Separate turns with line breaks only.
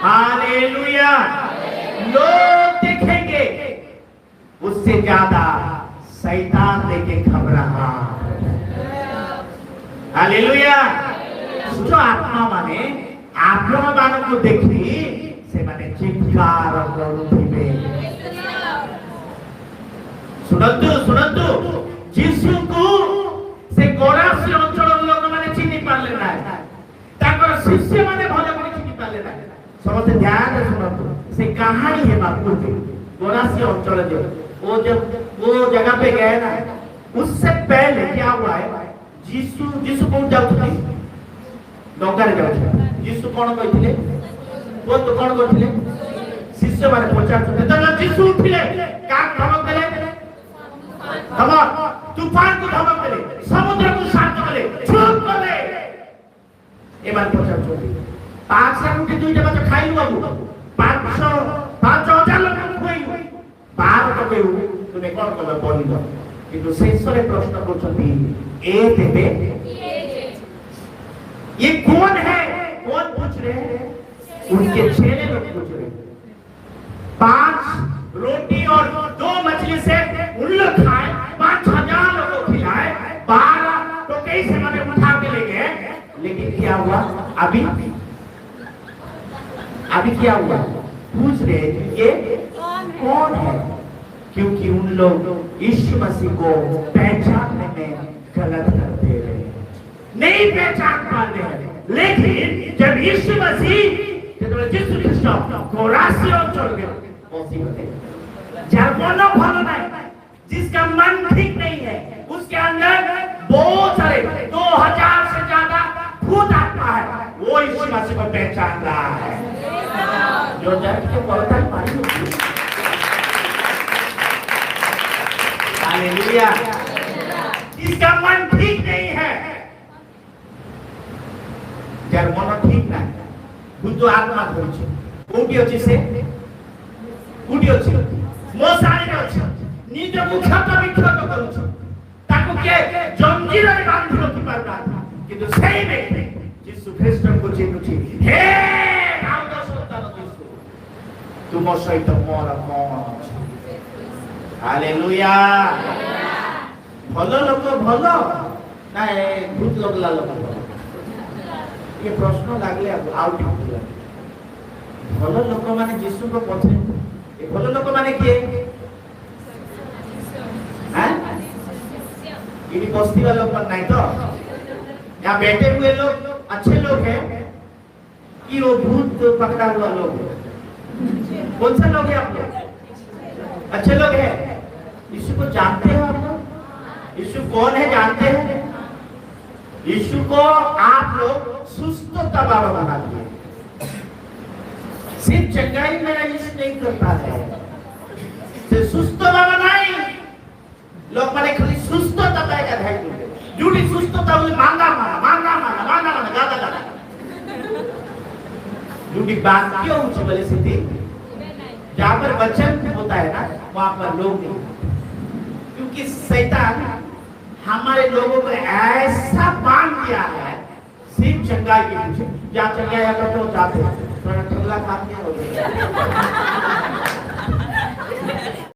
Hallelujah. लोग देखेंगे, उससे ज्यादा शैतान देखे घबराहट। हालेलुया। दुष्ट आत्मा माने आक्रमण मानक देखी से माने चित्कार करुथिबे। सुनतु सुनतु यीशु को से गोरासी अंचल लोक माने चिन्हि पारले ना, ताकर शिष्य माने भले करे चिन्हि पारले ना। समस्त ध्यान से सुनतु से कहानी है बापू जी। गोरासी अंचल जो वो जगह पे गए ना, उससे पहले क्या हुआ है, यीशु कौन जाउथले डंगारे जाउथले। यीशु कोन कहिथिले, वो तो कोन कहिथिले, शिष्य माने पचारथले। त यीशु उठिले, का धमक देले, धमक, तूफान को धमक देले, समुद्र को शांत कले, चुप कले। ए बात पचारथले 500 रोटी दुईटा बात खाइलु बाबू, 5,000 लोक खुआइलु, 12 तो केउ तुमे कोन कले बोलिलो। किंतु शेषरे प्रश्न पूछती ए देबे, ये कौन है, कौन पूछ रहे हैं, उनके चेले लोग पूछ रहे हैं। 5 रोटी और 2 मछली से उन लोग खाए, 5,000 लोगों को खिलाए, 12 तो कैसे मैंने उठा के ले गए। लेकिन क्या हुआ, अभी क्या हुआ, पूछ रहे हैं ये कौन है, क्योंकि उन लोग यीशु मसीह को पहचानने में गलत करते रहे, नहीं पहचान पाते हैं। लेकिन जब यीशु मसीह यीशु ख्रिस्ट गोरासी अंचल में पहुंचे, जर्मनो भलो नहीं, जिसका मन ठीक नहीं है, उसके अंदर बहुत सारे 2000 से ज्यादा भूत आत्मा है, वो यीशु मसीह को पहचान रहा है। जो जग के पड़ता है पानी में। हालेलुया। इसका मन ठीक नहीं है, जार मन ठीक ना, बुद्ध आत्मा धरছে, কোটি আছে সে, কোটি আছে, মশারি আছে, নিজ মুখটা বিক্ষত করছে, তাকে কে জঞ্জিরে বাঁধি রাখতে পারবে না। কিন্তু সেই ব্যক্তি যিশু খ্রিস্টকে চিনুছি, হে দাউদের সন্তান যিশু, তোমার সহিত মোর মন আছে। হালেলুয়া। ভালো লোক ভালো না ভূত লগলা লোক, ये प्रश्न लागले आउट होला। भलो लोक माने यीशु को पछे, ए भलो लोक माने के हैं, ये बस्ती वाला लोग नहीं तो, यहाँ बैठे हुए लोग अच्छे लोग हैं कि वो भूत पकड़ा हुआ लोग, कौन सा लोग है आप लोग, अच्छे लोग हैं। यीशु को जानते हो आप लोग, यीशु कौन है जानते हैं। यीशु को आप लोग सुस्तता बाबा बना दिए, सिर्फ चंगाई मेरा यीशु नहीं करता है, सिर्फ सुस्त बाबा नहीं, लोग माने खाली सुस्तता पाएगा धाई झूठी सुस्तता बोले मांगा गादा गादा झूठी बात क्यों ऊंची बोले सिद्धि, जहाँ पर वचन होता है ना वहाँ पर लोग नहीं, क्योंकि शैतान हमारे लोगों को ऐसा बांध दिया है सिर्फ चंगाई के पीछे। जहाँ चंगाई अगर तो जाते थोड़ा ठगला खाते हो